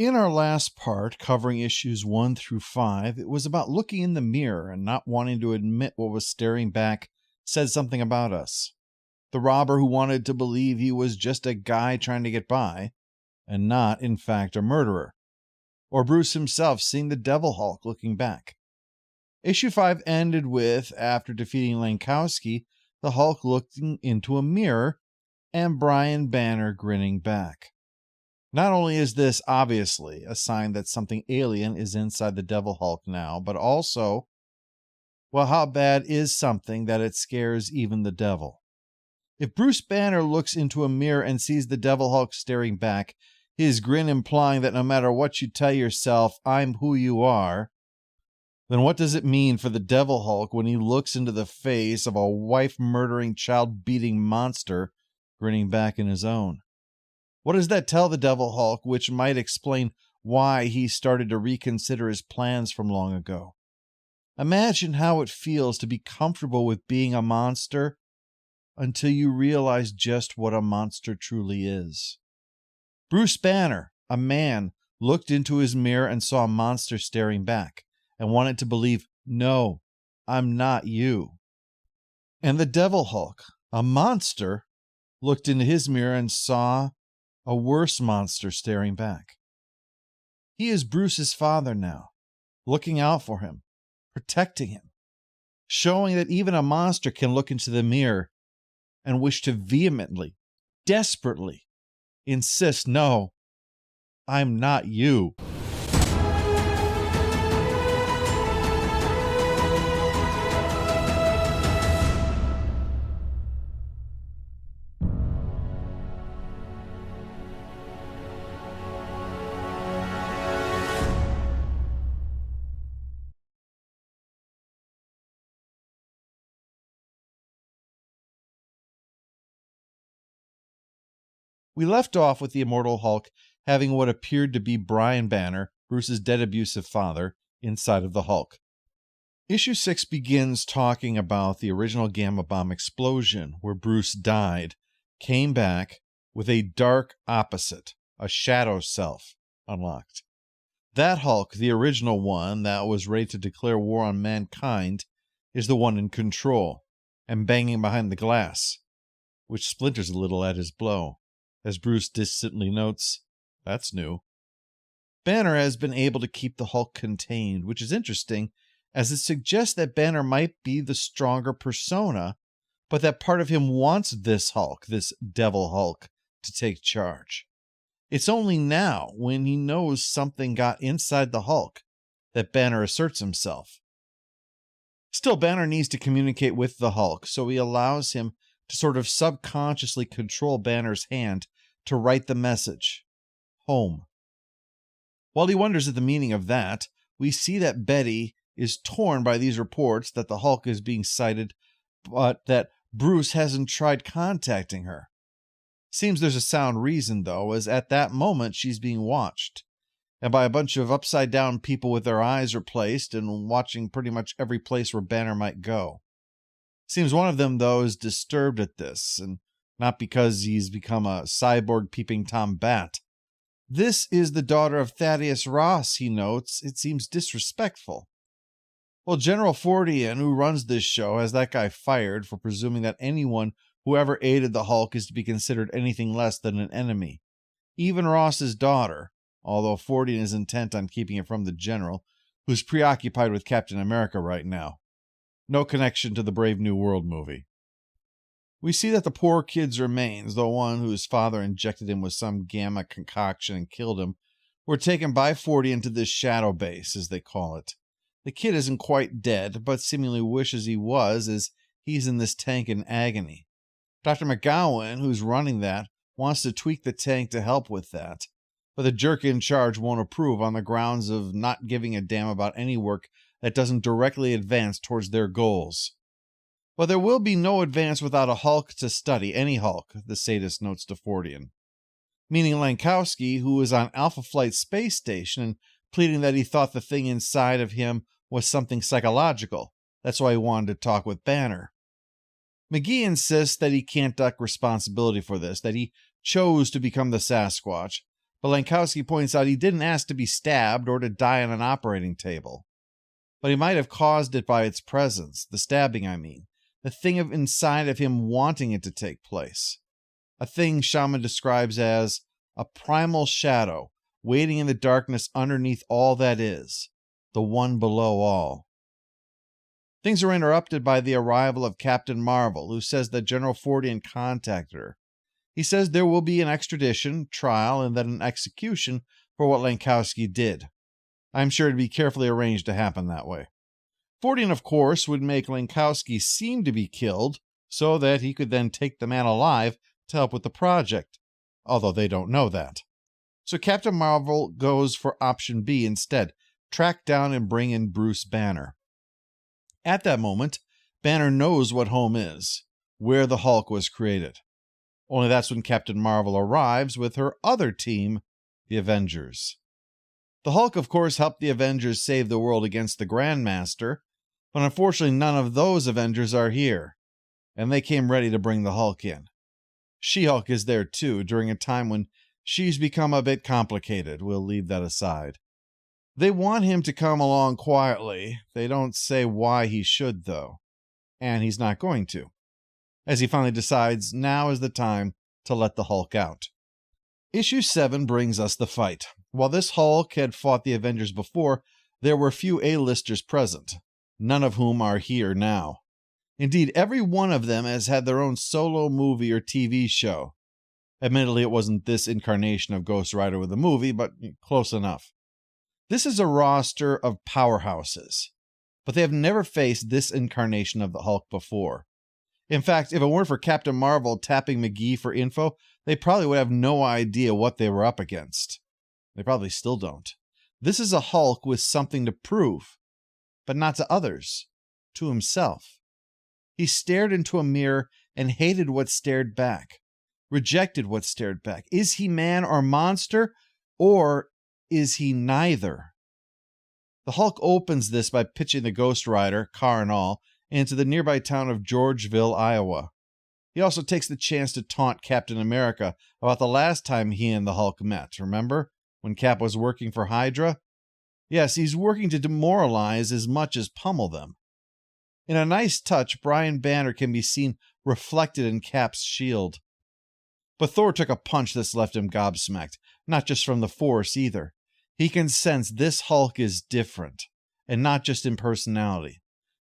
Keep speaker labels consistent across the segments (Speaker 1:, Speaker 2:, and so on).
Speaker 1: In our last part, covering issues 1 through 5, it was about looking in the mirror and not wanting to admit what was staring back said something about us. The robber who wanted to believe he was just a guy trying to get by, and not, in fact, a murderer. Or Bruce himself seeing the Devil Hulk looking back. Issue 5 ended with, after defeating Lankowski, the Hulk looking into a mirror and Brian Banner grinning back. Not only is this obviously a sign that something alien is inside the Devil Hulk now, but also, well, how bad is something that it scares even the devil? If Bruce Banner looks into a mirror and sees the Devil Hulk staring back, his grin implying that no matter what you tell yourself, I'm who you are, then what does it mean for the Devil Hulk when he looks into the face of a wife-murdering, child-beating monster grinning back in his own? What does that tell the Devil Hulk, which might explain why he started to reconsider his plans from long ago? Imagine how it feels to be comfortable with being a monster until you realize just what a monster truly is. Bruce Banner, a man, looked into his mirror and saw a monster staring back and wanted to believe, no, I'm not you. And the Devil Hulk, a monster, looked into his mirror and saw a worse monster staring back. He is Bruce's father now, looking out for him, protecting him, showing that even a monster can look into the mirror and wish to vehemently, desperately insist, no, I'm not you. We left off with the Immortal Hulk having what appeared to be Brian Banner, Bruce's dead abusive father, inside of the Hulk. Issue 6 begins talking about the original Gamma Bomb explosion, where Bruce died, came back with a dark opposite, a shadow self, unlocked. That Hulk, the original one that was ready to declare war on mankind, is the one in control and banging behind the glass, which splinters a little at his blow. As Bruce distantly notes, that's new. Banner has been able to keep the Hulk contained, which is interesting, as it suggests that Banner might be the stronger persona, but that part of him wants this Hulk, this Devil Hulk, to take charge. It's only now, when he knows something got inside the Hulk, that Banner asserts himself. Still, Banner needs to communicate with the Hulk, so he allows him to sort of subconsciously control Banner's hand to write the message, home. While he wonders at the meaning of that, we see that Betty is torn by these reports that the Hulk is being sighted, but that Bruce hasn't tried contacting her. Seems there's a sound reason, though, as at that moment she's being watched, and by a bunch of upside-down people with their eyes replaced and watching pretty much every place where Banner might go. Seems one of them, though, is disturbed at this, and not because he's become a cyborg peeping Tom Bat. This is the daughter of Thaddeus Ross, he notes. It seems disrespectful. Well, General Fordian, who runs this show, has that guy fired for presuming that anyone who ever aided the Hulk is to be considered anything less than an enemy. Even Ross's daughter, although Fordian is intent on keeping it from the General, who's preoccupied with Captain America right now. No connection to the Brave New World movie. We see that the poor kid's remains, the one whose father injected him with some gamma concoction and killed him, were taken by Fordian to this shadow base, as they call it. The kid isn't quite dead, but seemingly wishes he was, as he's in this tank in agony. Dr. McGowan, who's running that, wants to tweak the tank to help with that, but the jerk in charge won't approve on the grounds of not giving a damn about any work that doesn't directly advance towards their goals. But there will be no advance without a Hulk to study, any Hulk, the sadist notes to Fordian. Meaning Lankowski, who was on Alpha Flight Space Station and pleading that he thought the thing inside of him was something psychological. That's why he wanted to talk with Banner. McGee insists that he can't duck responsibility for this, that he chose to become the Sasquatch, But Lankowski points out he didn't ask to be stabbed or to die on an operating table. But he might have caused it by its presence, the stabbing, I mean, the thing inside of him wanting it to take place. A thing Shaman describes as a primal shadow waiting in the darkness underneath all that is, the one below all. Things are interrupted by the arrival of Captain Marvel, who says that General Fordian contacted her. He says there will be an extradition, trial, and then an execution for what Lankowski did. I'm sure it'd be carefully arranged to happen that way. Fordian, of course, would make Lankowski seem to be killed so that he could then take the man alive to help with the project, although they don't know that. So Captain Marvel goes for option B instead, track down and bring in Bruce Banner. At that moment, Banner knows what home is, where the Hulk was created. Only that's when Captain Marvel arrives with her other team, the Avengers. The Hulk, of course, helped the Avengers save the world against the Grandmaster, but unfortunately none of those Avengers are here, and they came ready to bring the Hulk in. She-Hulk is there too, during a time when she's become a bit complicated. We'll leave that aside. They want him to come along quietly. They don't say why he should, though. And he's not going to, as he finally decides now is the time to let the Hulk out. Issue 7 brings us the fight. While this Hulk had fought the Avengers before, there were few A-listers present, none of whom are here now. Indeed, every one of them has had their own solo movie or TV show. Admittedly, it wasn't this incarnation of Ghost Rider with a movie, but close enough. This is a roster of powerhouses, but they have never faced this incarnation of the Hulk before. In fact, if it weren't for Captain Marvel tapping McGee for info, they probably would have no idea what they were up against. They probably still don't. This is a Hulk with something to prove, but not to others, to himself. He stared into a mirror and hated what stared back, rejected what stared back. Is he man or monster, or is he neither? The Hulk opens this by pitching the Ghost Rider, car and all, into the nearby town of Georgeville, Iowa. He also takes the chance to taunt Captain America about the last time he and the Hulk met. Remember, when Cap was working for Hydra? Yes, he's working to demoralize as much as pummel them. In a nice touch, Brian Banner can be seen reflected in Cap's shield. But Thor took a punch that's left him gobsmacked, not just from the Force either. He can sense this Hulk is different, and not just in personality.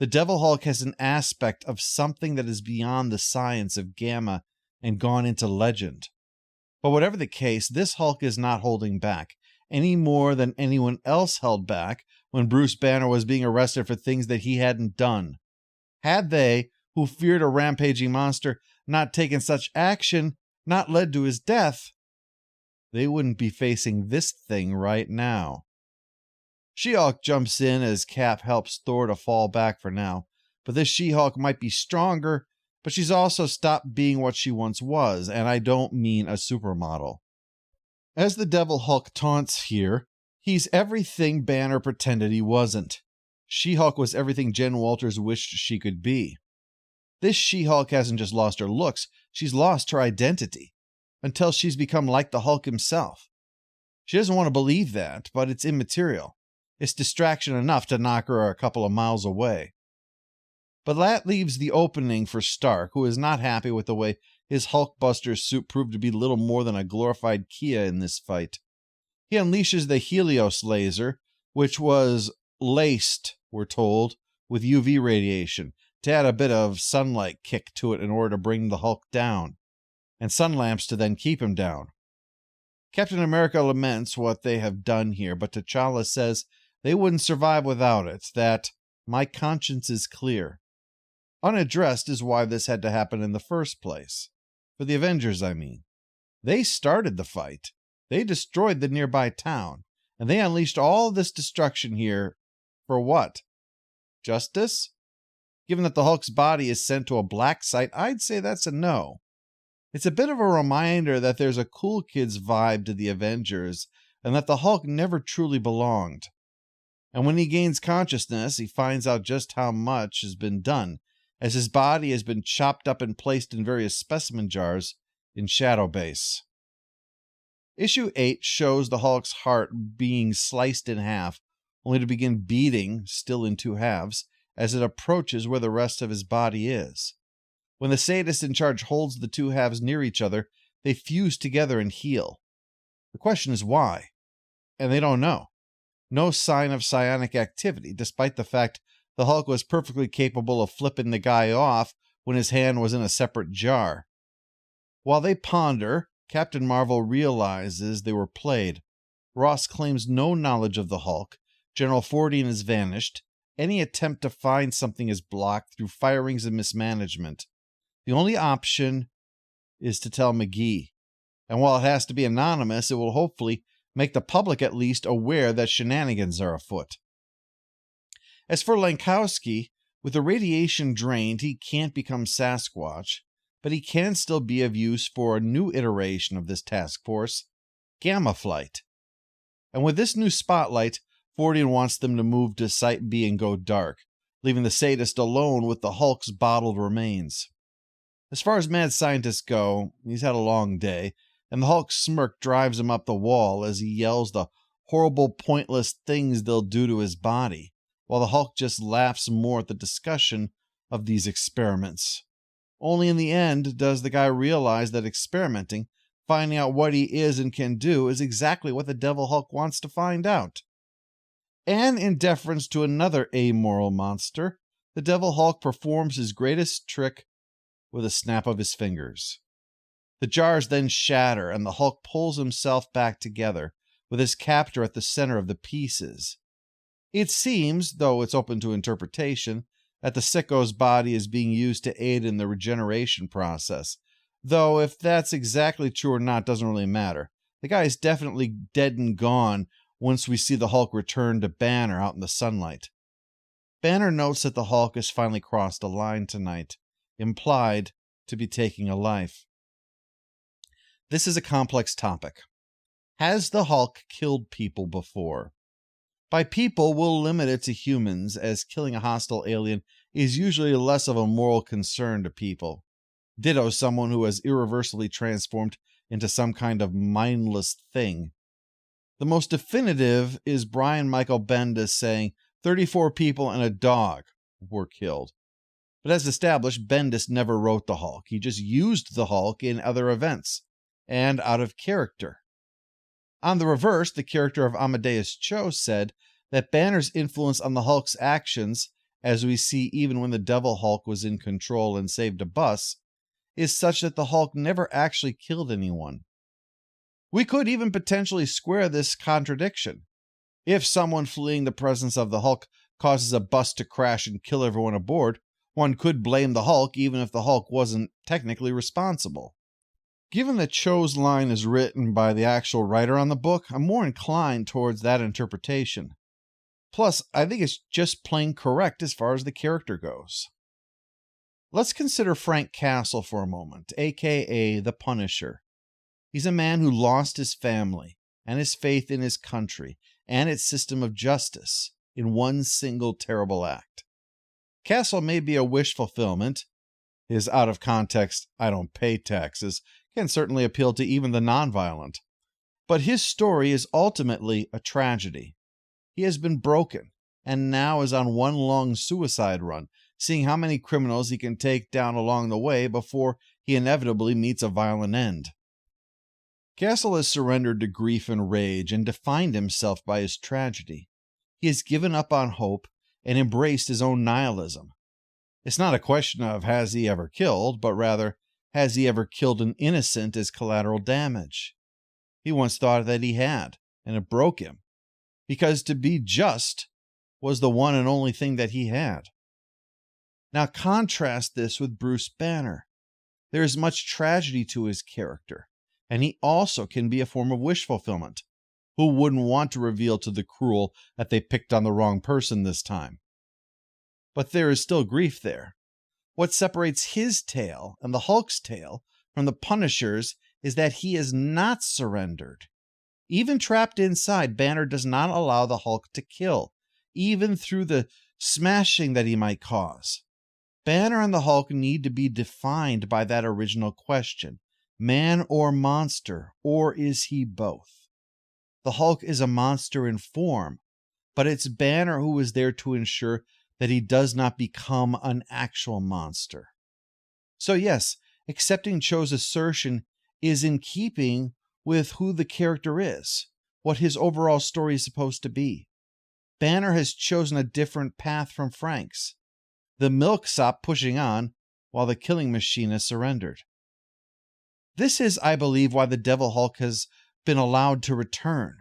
Speaker 1: The Devil Hulk has an aspect of something that is beyond the science of Gamma and gone into legend. But whatever the case, this Hulk is not holding back, any more than anyone else held back when Bruce Banner was being arrested for things that he hadn't done. Had they, who feared a rampaging monster, not taken such action, not led to his death, they wouldn't be facing this thing right now. She-Hulk jumps in as Cap helps Thor to fall back for now, but this She-Hulk might be stronger, but she's also stopped being what she once was, and I don't mean a supermodel. As the Devil Hulk taunts here, he's everything Banner pretended he wasn't. She-Hulk was everything Jen Walters wished she could be. This She-Hulk hasn't just lost her looks, she's lost her identity, until she's become like the Hulk himself. She doesn't want to believe that, but it's immaterial. It's distraction enough to knock her a couple of miles away. But that leaves the opening for Stark, who is not happy with the way his Hulkbuster suit proved to be little more than a glorified Kia in this fight. He unleashes the Helios laser, which was laced, we're told, with UV radiation, to add a bit of sunlight kick to it in order to bring the Hulk down, and sun lamps to then keep him down. Captain America laments what they have done here, but T'Challa says they wouldn't survive without it, that my conscience is clear. Unaddressed is why this had to happen in the first place. For the Avengers, I mean. They started the fight. They destroyed the nearby town, and they unleashed all this destruction here for what? Justice? Given that the Hulk's body is sent to a black site, I'd say that's a no. It's a bit of a reminder that there's a cool kids vibe to the Avengers, and that the Hulk never truly belonged. And when he gains consciousness, he finds out just how much has been done, as his body has been chopped up and placed in various specimen jars in Shadow Base. Issue 8 shows the Hulk's heart being sliced in half, only to begin beating, still in two halves, as it approaches where the rest of his body is. When the sadist in charge holds the two halves near each other, they fuse together and heal. The question is why? And they don't know. No sign of psionic activity, despite the fact the Hulk was perfectly capable of flipping the guy off when his hand was in a separate jar. While they ponder, Captain Marvel realizes they were played. Ross claims no knowledge of the Hulk. General Fordian has vanished. Any attempt to find something is blocked through firings and mismanagement. The only option is to tell McGee. And while it has to be anonymous, it will hopefully make the public at least aware that shenanigans are afoot. As for Lankowski, with the radiation drained, he can't become Sasquatch, but he can still be of use for a new iteration of this task force, Gamma Flight. And with this new spotlight, Fordian wants them to move to Site B and go dark, leaving the sadist alone with the Hulk's bottled remains. As far as mad scientists go, he's had a long day, and the Hulk's smirk drives him up the wall as he yells the horrible, pointless things they'll do to his body, while the Hulk just laughs more at the discussion of these experiments. Only in the end does the guy realize that experimenting, finding out what he is and can do, is exactly what the Devil Hulk wants to find out. And in deference to another amoral monster, the Devil Hulk performs his greatest trick with a snap of his fingers. The jars then shatter, and the Hulk pulls himself back together, with his captor at the center of the pieces. It seems, though it's open to interpretation, that the sicko's body is being used to aid in the regeneration process, though if that's exactly true or not doesn't really matter. The guy is definitely dead and gone once we see the Hulk return to Banner out in the sunlight. Banner notes that the Hulk has finally crossed a line tonight, implied to be taking a life. This is a complex topic. Has the Hulk killed people before? By people, we'll limit it to humans, as killing a hostile alien is usually less of a moral concern to people. Ditto someone who has irreversibly transformed into some kind of mindless thing. The most definitive is Brian Michael Bendis saying 34 people and a dog were killed. But as established, Bendis never wrote the Hulk. He just used the Hulk in other events, and out of character. On the reverse, the character of Amadeus Cho said that Banner's influence on the Hulk's actions, as we see even when the Devil Hulk was in control and saved a bus, is such that the Hulk never actually killed anyone. We could even potentially square this contradiction. If someone fleeing the presence of the Hulk causes a bus to crash and kill everyone aboard, one could blame the Hulk even if the Hulk wasn't technically responsible. Given that Cho's line is written by the actual writer on the book, I'm more inclined towards that interpretation. Plus, I think it's just plain correct as far as the character goes. Let's consider Frank Castle for a moment, aka the Punisher. He's a man who lost his family and his faith in his country and its system of justice in one single terrible act. Castle may be a wish fulfillment. His out-of-context, I don't pay taxes, can certainly appeal to even the nonviolent. But his story is ultimately a tragedy. He has been broken, and now is on one long suicide run, seeing how many criminals he can take down along the way before he inevitably meets a violent end. Castle has surrendered to grief and rage and defined himself by his tragedy. He has given up on hope and embraced his own nihilism. It's not a question of has he ever killed, but rather, has he ever killed an innocent as collateral damage? He once thought that he had, and it broke him, because to be just was the one and only thing that he had. Now contrast this with Bruce Banner. There is much tragedy to his character, and he also can be a form of wish fulfillment. Who wouldn't want to reveal to the cruel that they picked on the wrong person this time? But there is still grief there. What separates his tale and the Hulk's tale from the Punisher's is that he is not surrendered. Even trapped inside, Banner does not allow the Hulk to kill, even through the smashing that he might cause. Banner and the Hulk need to be defined by that original question. man or monster, or is he both? The Hulk is a monster in form, but it's Banner who is there to ensure that he does not become an actual monster. So yes, accepting Cho's assertion is in keeping with who the character is, what his overall story is supposed to be. Banner has chosen a different path from Frank's. The milk stopped pushing on, while the killing machine has surrendered. This is, I believe, why the Devil Hulk has been allowed to return.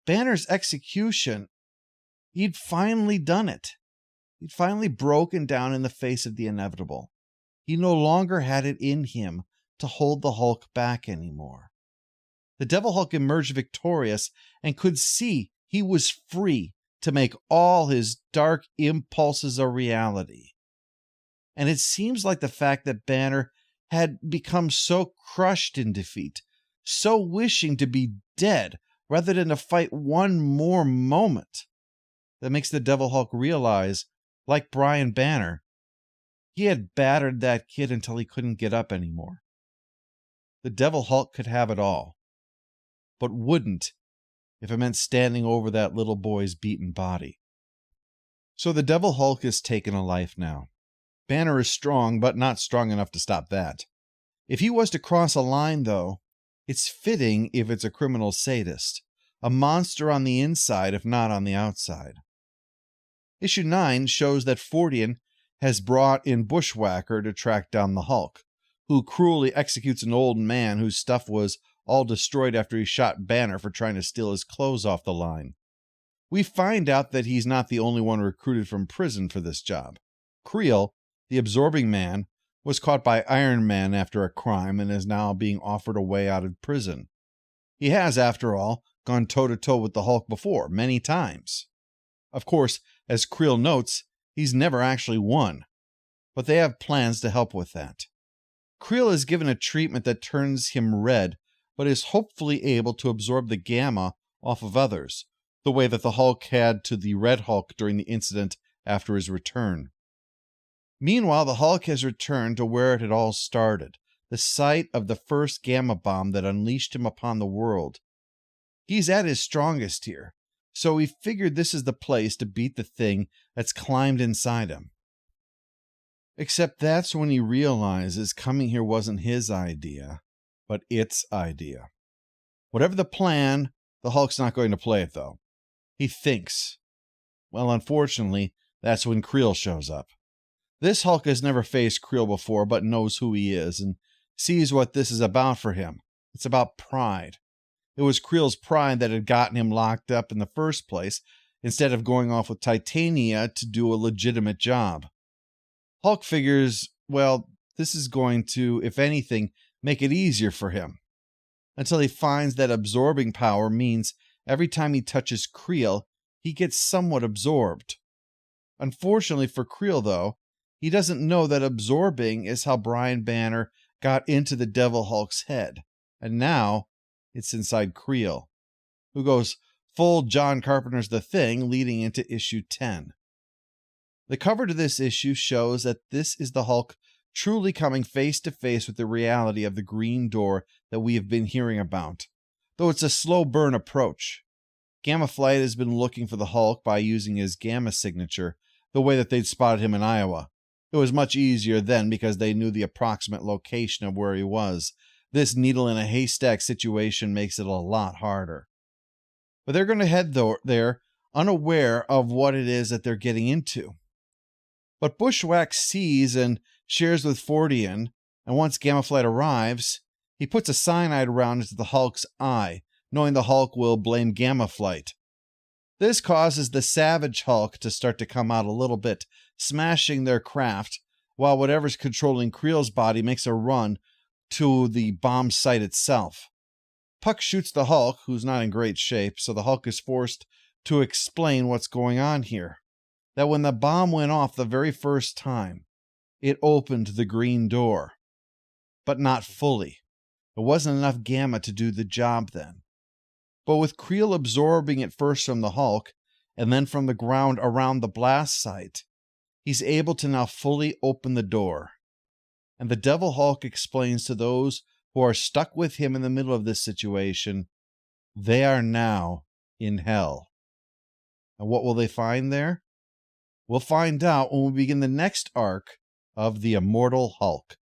Speaker 1: Banner's execution, he'd finally done it. He'd finally broken down in the face of the inevitable. He no longer had it in him to hold the Hulk back anymore. The Devil Hulk emerged victorious and could see he was free to make all his dark impulses a reality. And it seems like the fact that Banner had become so crushed in defeat, so wishing to be dead rather than to fight one more moment, that makes the Devil Hulk realize, like Brian Banner, he had battered that kid until he couldn't get up anymore. The Devil Hulk could have it all, but wouldn't if it meant standing over that little boy's beaten body. So the Devil Hulk has taken a life now. Banner is strong, but not strong enough to stop that. If he was to cross a line, though, it's fitting if it's a criminal sadist, a monster on the inside if not on the outside. Issue 9 shows that Fortean has brought in Bushwhacker to track down the Hulk, who cruelly executes an old man whose stuff was all destroyed after he shot Banner for trying to steal his clothes off the line. We find out that he's not the only one recruited from prison for this job. Creel, the absorbing man, was caught by Iron Man after a crime and is now being offered a way out of prison. He has, after all, gone toe-to-toe with the Hulk before, many times. Of course, as Creel notes, he's never actually won, but they have plans to help with that. Creel is given a treatment that turns him red, but is hopefully able to absorb the gamma off of others, the way that the Hulk had to the Red Hulk during the incident after his return. Meanwhile, the Hulk has returned to where it had all started, the site of the first gamma bomb that unleashed him upon the world. He's at his strongest here, so he figured this is the place to beat the thing that's climbed inside him. Except that's when he realizes coming here wasn't his idea, but its idea. Whatever the plan, the Hulk's not going to play it, though. He thinks. Well, unfortunately, that's when Creel shows up. This Hulk has never faced Creel before, but knows who he is and sees what this is about for him. It's about pride. It was Creel's pride that had gotten him locked up in the first place, instead of going off with Titania to do a legitimate job. Hulk figures, well, this is going to, if anything, make it easier for him. Until he finds that absorbing power means every time he touches Creel, he gets somewhat absorbed. Unfortunately for Creel, though, he doesn't know that absorbing is how Brian Banner got into the Devil Hulk's head, and now it's inside Creel, who goes full John Carpenter's The Thing leading into issue 10. The cover to this issue shows that this is the Hulk truly coming face to face with the reality of the green door that we have been hearing about, though it's a slow burn approach. Gamma Flight has been looking for the Hulk by using his gamma signature, the way that they'd spotted him in Iowa. It was much easier then because they knew the approximate location of where he was. This needle in a haystack situation makes it a lot harder. But they're going to head there unaware of what it is that they're getting into. But Bushwhack sees and shares with Fortean, and once Gamma Flight arrives, he puts a cyanide round into the Hulk's eye, knowing the Hulk will blame Gamma Flight. This causes the Savage Hulk to start to come out a little bit, smashing their craft, while whatever's controlling Creel's body makes a run to the bomb site itself. Puck shoots the Hulk, who's not in great shape, so the Hulk is forced to explain what's going on here. That when the bomb went off the very first time, it opened the green door. But not fully. There wasn't enough gamma to do the job then. But with Creel absorbing it first from the Hulk, and then from the ground around the blast site, he's able to now fully open the door. And the Devil Hulk explains to those who are stuck with him in the middle of this situation, they are now in hell. And what will they find there? We'll find out when we begin the next arc of the Immortal Hulk.